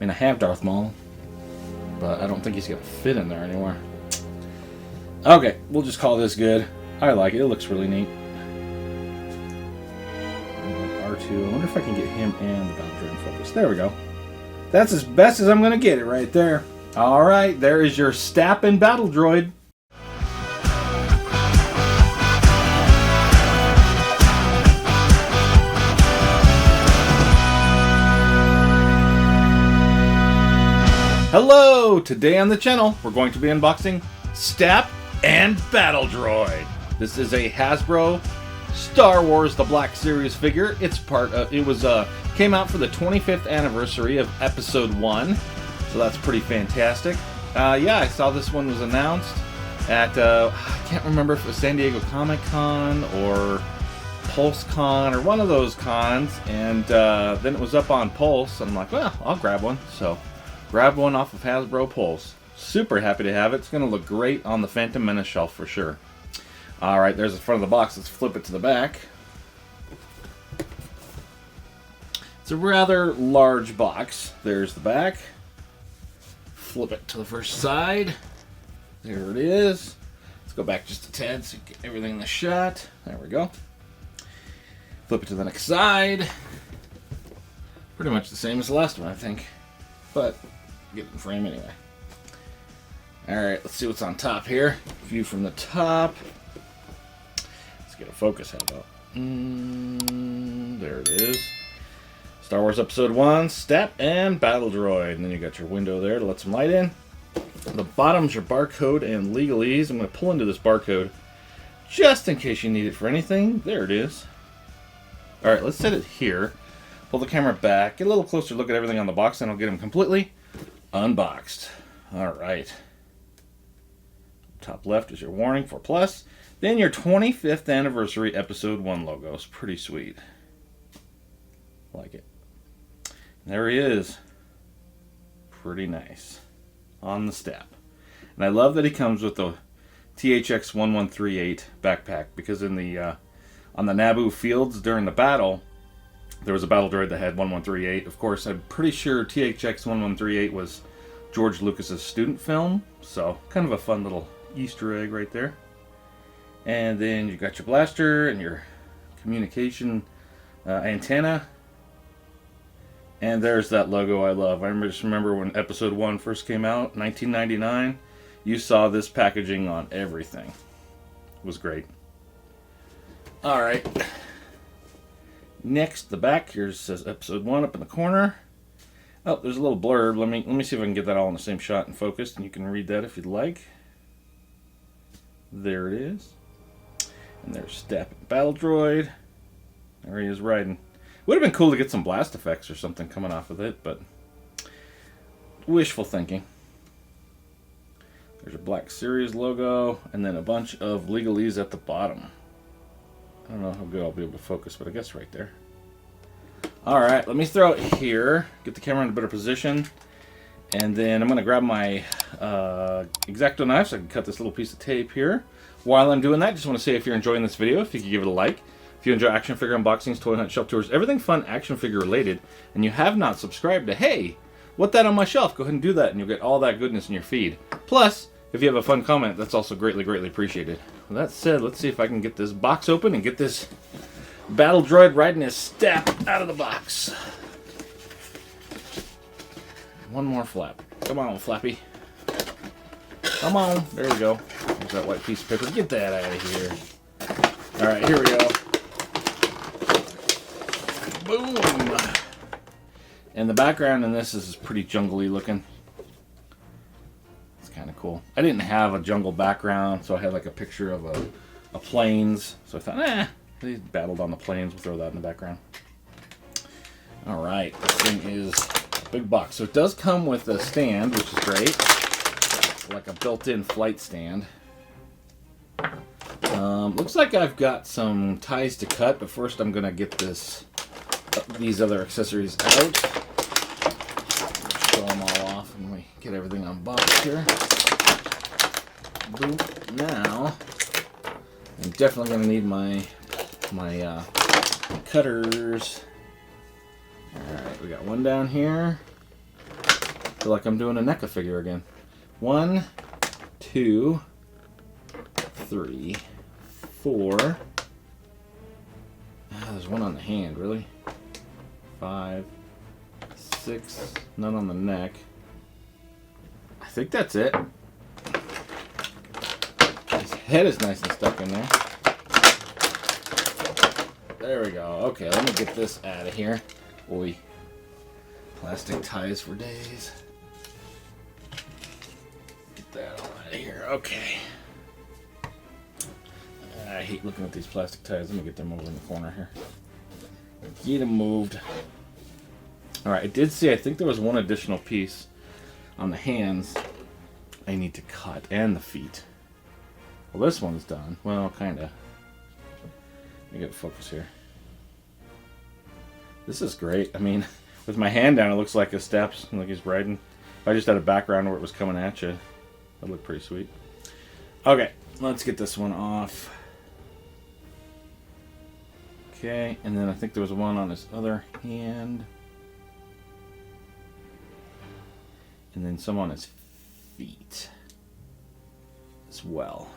mean, I have Darth Maul, but I don't think he's going to fit in there anymore. Okay, we'll just call this good. I like it. It looks really neat. R2. I wonder if I can get him and the battle droid in focus. There we go. That's as best as I'm going to get it right there. Alright, there is your STAP and battle droid. Hello! Today on the channel, we're going to be unboxing STAP and Battle Droid. This is a Hasbro Star Wars The Black Series figure. It's part of, came out for the 25th anniversary of Episode 1, so that's pretty fantastic. Yeah, I saw this one was announced at, I can't remember if it was San Diego Comic-Con or PulseCon or one of those cons, and then it was up on Pulse, and I'm like, well, I'll grab one, so grab one off of Hasbro Pulse. Super happy to have it. It's going to look great on the Phantom Menace shelf for sure. Alright, there's the front of the box. Let's flip it to the back. It's a rather large box. There's the back. Flip it to the first side. There it is. Let's go back just a tad so you get everything in the shot. There we go. Flip it to the next side. Pretty much the same as the last one, I think. But get it in frame anyway. Alright, let's see what's on top here. View from the top. Let's get a focus. How about? There it is. Star Wars Episode 1, STAP and Battle Droid. And then you got your window there to let some light in. The bottom's your barcode and legalese. I'm going to pull into this barcode just in case you need it for anything. There it is. Alright, let's set it here. Pull the camera back. Get a little closer look at everything on the box, and I'll get them completely unboxed. Alright. Top left is your warning for plus. Then your 25th anniversary Episode 1 logo. It's pretty sweet. Like it. There he is. Pretty nice. On the STAP. And I love that he comes with the THX 1138 backpack, because in the on the Naboo fields during the battle, there was a battle droid that had 1138. Of course, I'm pretty sure THX 1138 was George Lucas's student film, so kind of a fun little Easter egg right there. And then you got your blaster and your communication antenna. And there's that logo I love. I just remember when Episode 1 first came out, 1999, you saw this packaging on everything. It was great. Alright. Next, the back here says Episode 1 up in the corner. Oh, there's a little blurb. Let me see if I can get that all in the same shot and focused, and you can read that if you'd like. There it is. And there's STAP and Battle Droid. There he is riding. Would have been cool to get some blast effects or something coming off of it, but wishful thinking. There's a Black Series logo, and then a bunch of legalese at the bottom. I don't know how good I'll be able to focus, but I guess right there. Alright, let me throw it here, get the camera in a better position, and then I'm going to grab my X-Acto knife so I can cut this little piece of tape here. While I'm doing that, I just want to say if you're enjoying this video, if you could give it a like. If you enjoy action figure unboxings, toy hunt, shelf tours, everything fun action figure related, and you have not subscribed to Hey, What That on My Shelf, go ahead and do that and you'll get all that goodness in your feed. Plus, if you have a fun comment, that's also greatly, greatly appreciated. With that said, let's see if I can get this box open and get this Battle Droid riding his STAP out of the box. One more flap. Come on, Flappy. Come on. There we go. There's that white piece of paper. Get that out of here. Alright, here we go. Boom! And the background in this is pretty jungly looking. It's kind of cool. I didn't have a jungle background, so I had like a picture of a plains. So I thought, they battled on the plains. We'll throw that in the background. Alright, this thing is a big box. So it does come with a stand, which is great. Like a built-in flight stand. Looks like I've got some ties to cut, but first I'm going to get these other accessories out. Show them all off and we get everything unboxed here. Boom. Now, I'm definitely going to need my cutters. Alright, we got one down here. feel like I'm doing a NECA figure again. 1, 2, 3, 4. There's one on the hand, really? 5, 6, none on the neck. I think that's it. His head is nice and stuck in there. There we go. Okay, let me get this out of here. Boy, plastic ties for days. Get that all out of here. Okay. I hate looking at these plastic ties. Let me get them over in the corner here. Get them moved. Alright, I did see, I think there was one additional piece on the hands I need to cut, and the feet. Well, this one's done. Well, kinda. Let me get focus here. This is great. I mean, with my hand down, it looks like a steps, like he's riding. If I just had a background where it was coming at you, that'd look pretty sweet. Okay, let's get this one off. Okay, and then I think there was one on his other hand. And then some on his feet as well.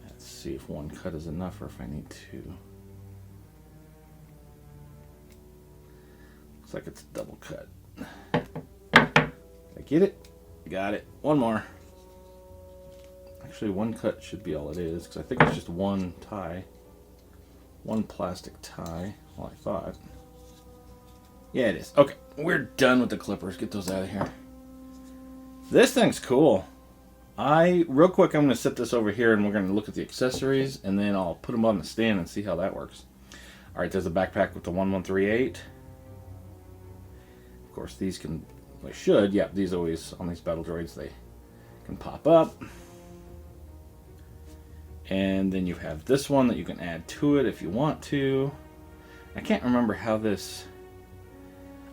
Let's see if one cut is enough or if I need two. Looks like it's a double cut. I get it? Got it. One more. Actually, one cut should be all it is, because I think it's just one tie. One plastic tie. Well, I thought. Yeah, it is. Okay, we're done with the clippers. Get those out of here. This thing's cool. Real quick, I'm going to set this over here, and we're going to look at the accessories, and then I'll put them on the stand and see how that works. Alright, there's a backpack with the 1138. Of course, these can, they should, yeah, these always, on these battle droids, they can pop up. And then you have this one that you can add to it if you want to. I can't remember how this...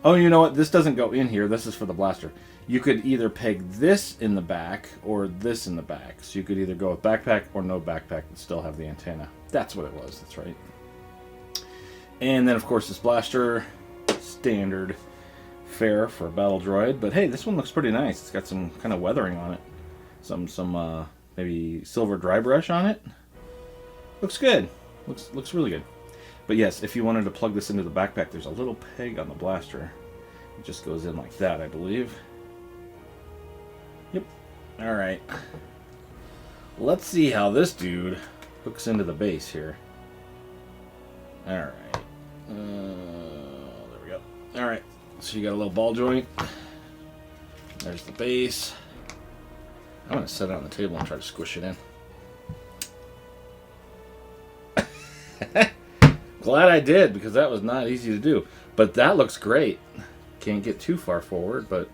Oh, you know what? This doesn't go in here. This is for the blaster. You could either peg this in the back or this in the back. So you could either go with backpack or no backpack and still have the antenna. That's what it was. That's right. And then, of course, this blaster, standard fare for a battle droid. But hey, this one looks pretty nice. It's got some kind of weathering on it. Some maybe silver dry brush on it. Looks good. Looks really good. But yes, if you wanted to plug this into the backpack, there's a little peg on the blaster. It just goes in like that, I believe. Yep. Alright. Let's see how this dude hooks into the base here. Alright. There we go. Alright. So you got a little ball joint. There's the base. I'm going to set it on the table and try to squish it in. Glad I did, because that was not easy to do. But that looks great. Can't get too far forward, but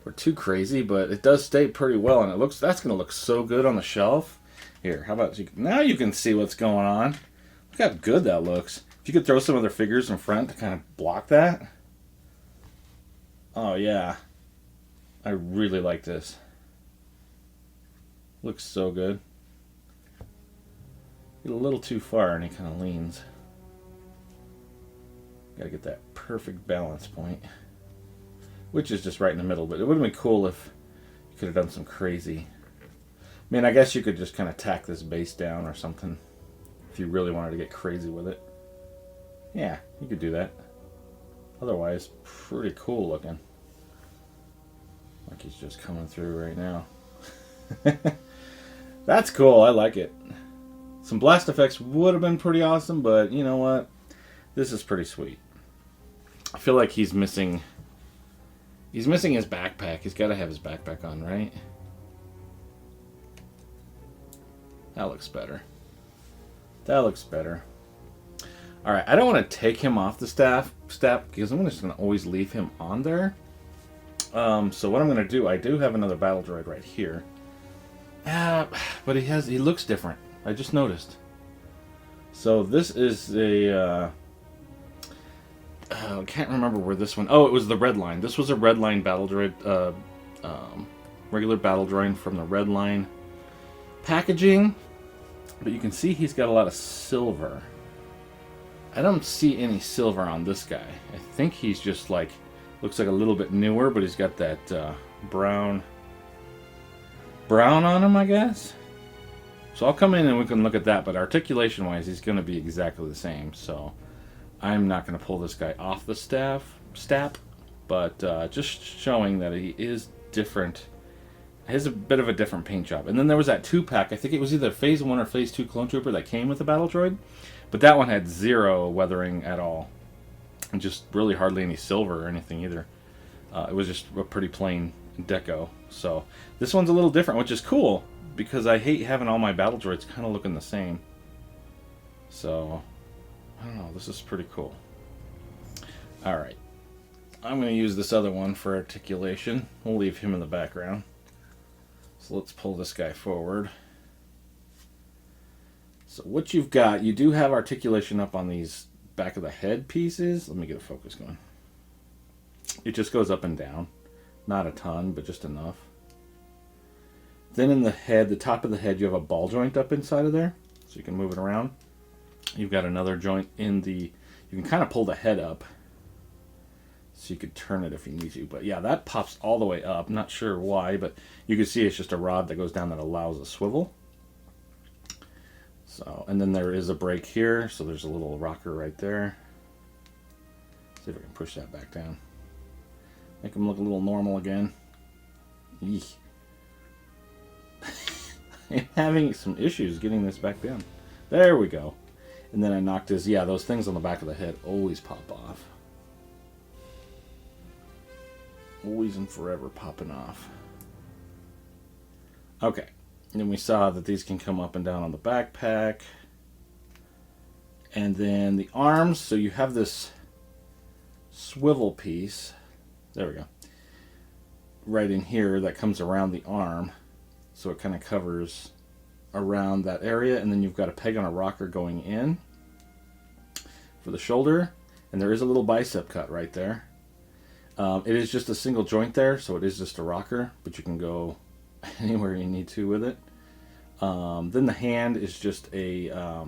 or too crazy, but it does stay pretty well, and that's going to look so good on the shelf. Here, how about now you can see what's going on. Look how good that looks. If you could throw some other figures in front to kind of block that. Oh yeah. I really like this. Looks so good. Get a little too far and he kind of leans. Gotta get that perfect balance point, which is just right in the middle. But it would have been cool if you could have done some crazy. I mean, I guess you could just kind of tack this base down or something if you really wanted to get crazy with it. Yeah, you could do that. Otherwise, pretty cool looking. Like he's just coming through right now. That's cool. I like it. Some blast effects would have been pretty awesome, but you know what? This is pretty sweet. I feel like he's missing his backpack. He's got to have his backpack on, right? That looks better. That looks better. Alright, I don't want to take him off the STAP because I'm just going to always leave him on there. So what I'm going to do, I do have another battle droid right here. But he looks different. I just noticed. So this is a I can't remember where this one. Oh, it was the Red Line. This was a Red Line battle droid, regular battle droid from the Red Line packaging. But you can see he's got a lot of silver. I don't see any silver on this guy. I think he's just like Looks like a little bit newer, but he's got that brown on him, I guess. So I'll come in and we can look at that, but articulation wise he's going to be exactly the same. So I'm not going to pull this guy off the STAP, but just showing that he is different. He has a bit of a different paint job. And then there was that 2-pack, I think it was either Phase 1 or Phase 2 Clone Trooper that came with the Battle Droid, but that one had 0 weathering at all, and just really hardly any silver or anything either. It was just a pretty plain deco. So this one's a little different, which is cool, because I hate having all my Battle Droids kind of looking the same. So, I don't know, this is pretty cool. Alright, I'm going to use this other one for articulation. We'll leave him in the background. So let's pull this guy forward. So what you've got, you do have articulation up on these back of the head pieces. Let me get a focus going. It just goes up and down. Not a ton, but just enough. Then in the head, the top of the head, you have a ball joint up inside of there, so you can move it around. You've got another joint in the, you can kind of pull the head up, so you could turn it if you need to. But yeah, that pops all the way up. Not sure why, but you can see it's just a rod that goes down that allows a swivel. So, and then there is a break here, so there's a little rocker right there. See if I can push that back down. Make him look a little normal again. Eek. I'm having some issues getting this back down. There we go. And then I knocked his, yeah, those things on the back of the head always pop off. Always and forever popping off. Okay. And then we saw that these can come up and down on the backpack. And then the arms, so you have this swivel piece. There we go. Right in here that comes around the arm. So it kind of covers around that area, and then you've got a peg on a rocker going in for the shoulder, and there is a little bicep cut right there. It is just a single joint there, so it is just a rocker, but you can go anywhere you need to with it. Then the hand is just a,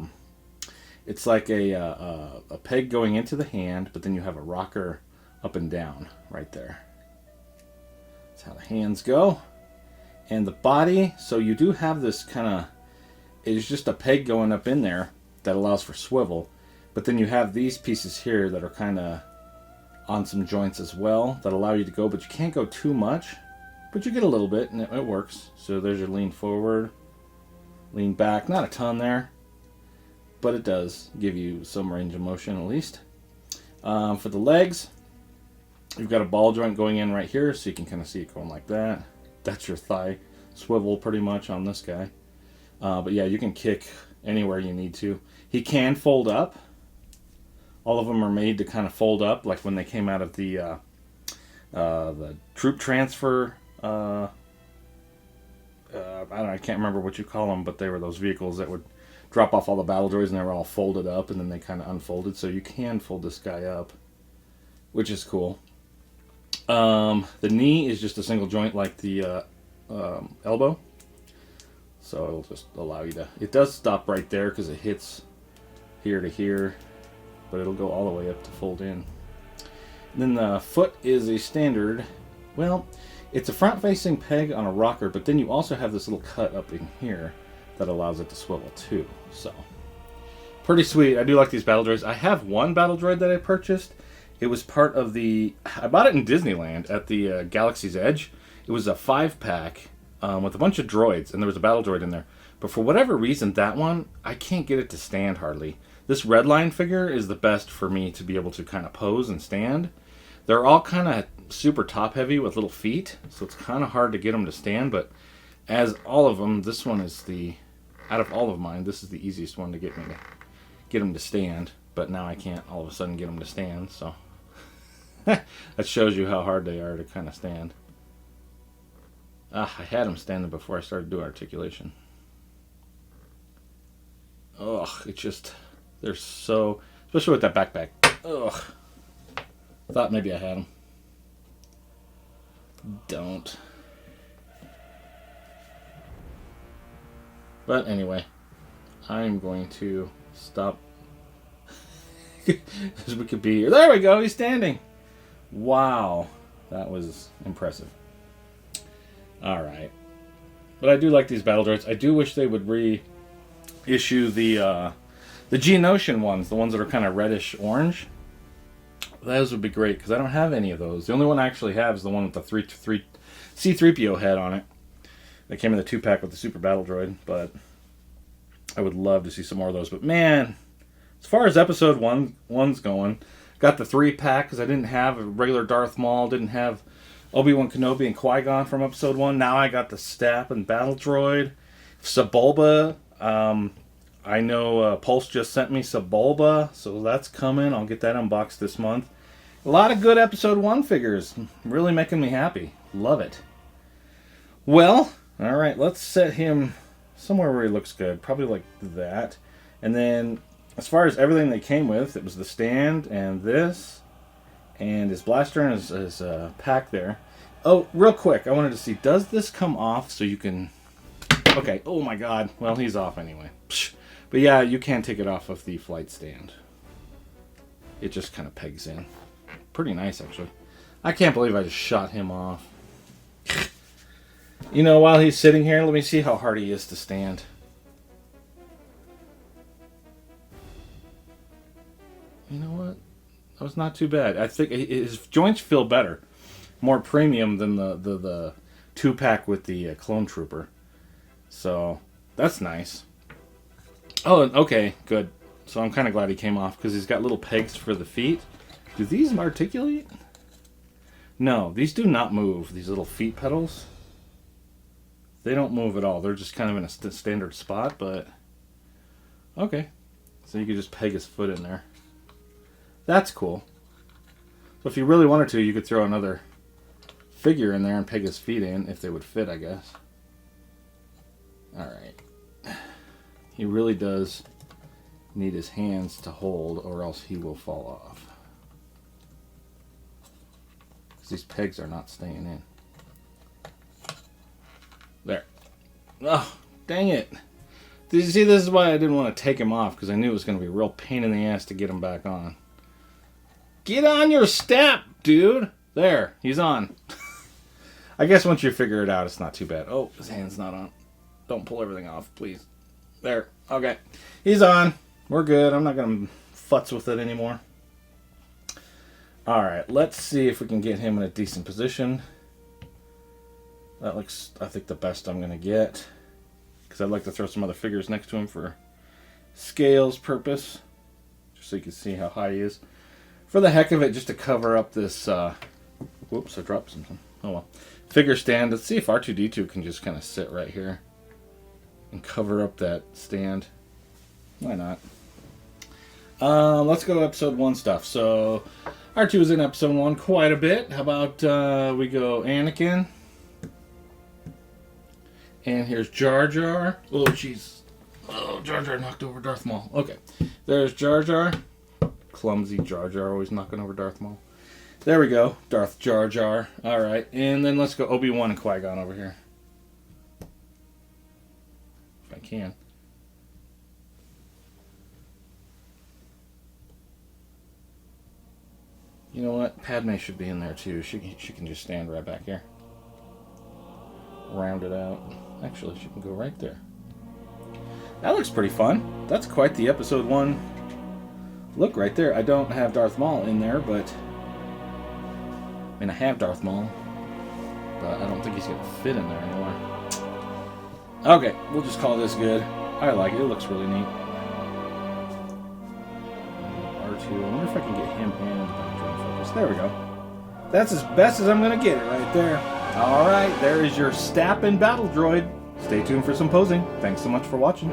it's like a peg going into the hand, but then you have a rocker up and down right there. That's how the hands go. And the body, so you do have this kind of, it is just a peg going up in there that allows for swivel. But then you have these pieces here that are kind of on some joints as well that allow you to go, but you can't go too much. But you get a little bit, and it works. So there's your lean forward, lean back. Not a ton there, but it does give you some range of motion at least. For the legs, you've got a ball joint going in right here, so you can kind of see it going like that. That's your thigh swivel pretty much on this guy. But yeah, you can kick anywhere you need to. He can fold up. All of them are made to kind of fold up, like when they came out of the troop transfer. I don't know, I can't remember what you call them, but they were those vehicles that would drop off all the battle droids and they were all folded up, and then they kind of unfolded. So you can fold this guy up, which is cool. The knee is just a single joint like the elbow, so it'll just allow you to, it does stop right there because it hits here to here, but it'll go all the way up to fold in. And then the foot is a standard, well, it's a front facing peg on a rocker, but then you also have this little cut up in here that allows it to swivel too. So pretty sweet. I do like these battle droids. I have one battle droid that I purchased. It was part of the, I bought it in Disneyland at the Galaxy's Edge. It was a 5-pack with a bunch of droids, and there was a battle droid in there. But for whatever reason, that one, I can't get it to stand hardly. This Redline figure is the best for me to be able to kind of pose and stand. They're all kind of super top heavy with little feet, so it's kind of hard to get them to stand. But as all of them, this one is the, out of all of mine, this is the easiest one to get them to stand. But now I can't all of a sudden get them to stand, so that shows you how hard they are to kind of stand. I had them standing before I started doing articulation. Ugh, it's just, they're so, especially with that backpack. Ugh. Thought maybe I had them. Don't. But anyway, I'm going to stop. As we could be here. There we go, he's standing. Wow, that was impressive. All right. But I do like these battle droids. I do wish they would reissue the Geonosian ones, the ones that are kind of reddish orange. Those would be great, because I don't have any of those. The only one I actually have is the one with the C-3PO head on it. That came in the 2-pack with the Super Battle Droid, but I would love to see some more of those. But man, as far as episode 1's going, got the 3-pack because I didn't have a regular Darth Maul, didn't have Obi-Wan Kenobi and Qui-Gon from episode 1. Now I got the STAP and Battle Droid. Sebulba, I know Pulse just sent me Sebulba, so that's coming. I'll get that unboxed this month. A lot of good episode 1 figures. Really making me happy. Love it. Well, alright, let's set him somewhere where he looks good. Probably like that. And then, as far as everything they came with, it was the stand and this, and his blaster and his pack there. Oh, real quick, I wanted to see, does this come off so you can... Okay, oh my god. Well, he's off anyway. Psh. But yeah, you can take it off of the flight stand. It just kind of pegs in. Pretty nice, actually. I can't believe I just shot him off. You know, while he's sitting here, let me see how hard he is to stand. You know what? That was not too bad. I think his joints feel better. More premium than the 2-pack with the Clone Trooper. So, that's nice. Oh, okay, good. So I'm kind of glad he came off, because he's got little pegs for the feet. Do these articulate? No, these do not move, these little feet pedals. They don't move at all. They're just kind of in a standard spot, but... Okay. So you could just peg his foot in there. That's cool. So if you really wanted to, you could throw another figure in there and peg his feet in, if they would fit, I guess. Alright. He really does need his hands to hold, or else he will fall off. Because these pegs are not staying in. There. Oh, dang it. Did you see, this is why I didn't want to take him off, because I knew it was going to be a real pain in the ass to get him back on. Get on your step, dude! There, he's on. I guess once you figure it out, it's not too bad. Oh, his hand's not on. Don't pull everything off, please. There. Okay. He's on. We're good. I'm not going to futz with it anymore. Alright, let's see if we can get him in a decent position. That looks, I think, the best I'm going to get. Because I'd like to throw some other figures next to him for scales purpose. Just so you can see how high he is. For the heck of it, just to cover up this... whoops, I dropped something. Oh well. Figure stand. Let's see if R2-D2 can just kind of sit right here. And cover up that stand. Why not? Let's go to episode 1 stuff. So, R2 was in episode 1 quite a bit. How about we go Anakin? And here's Jar Jar. Oh, jeez. Oh, Jar Jar knocked over Darth Maul. Okay. There's Jar Jar. Clumsy Jar Jar, always knocking over Darth Maul. There we go. Darth Jar Jar. Alright. And then let's go Obi-Wan and Qui-Gon over here. If I can. You know what? Padme should be in there too. She can just stand right back here. Round it out. Actually, she can go right there. That looks pretty fun. That's quite the episode 1 look right there. I don't have Darth Maul in there, but... I mean, I have Darth Maul, but I don't think he's going to fit in there anymore. Okay, we'll just call this good. I like it. It looks really neat. R2. I wonder if I can get him and joint focus. There we go. That's as best as I'm going to get it right there. Alright, there is your STAP and Battle Droid. Stay tuned for some posing. Thanks so much for watching.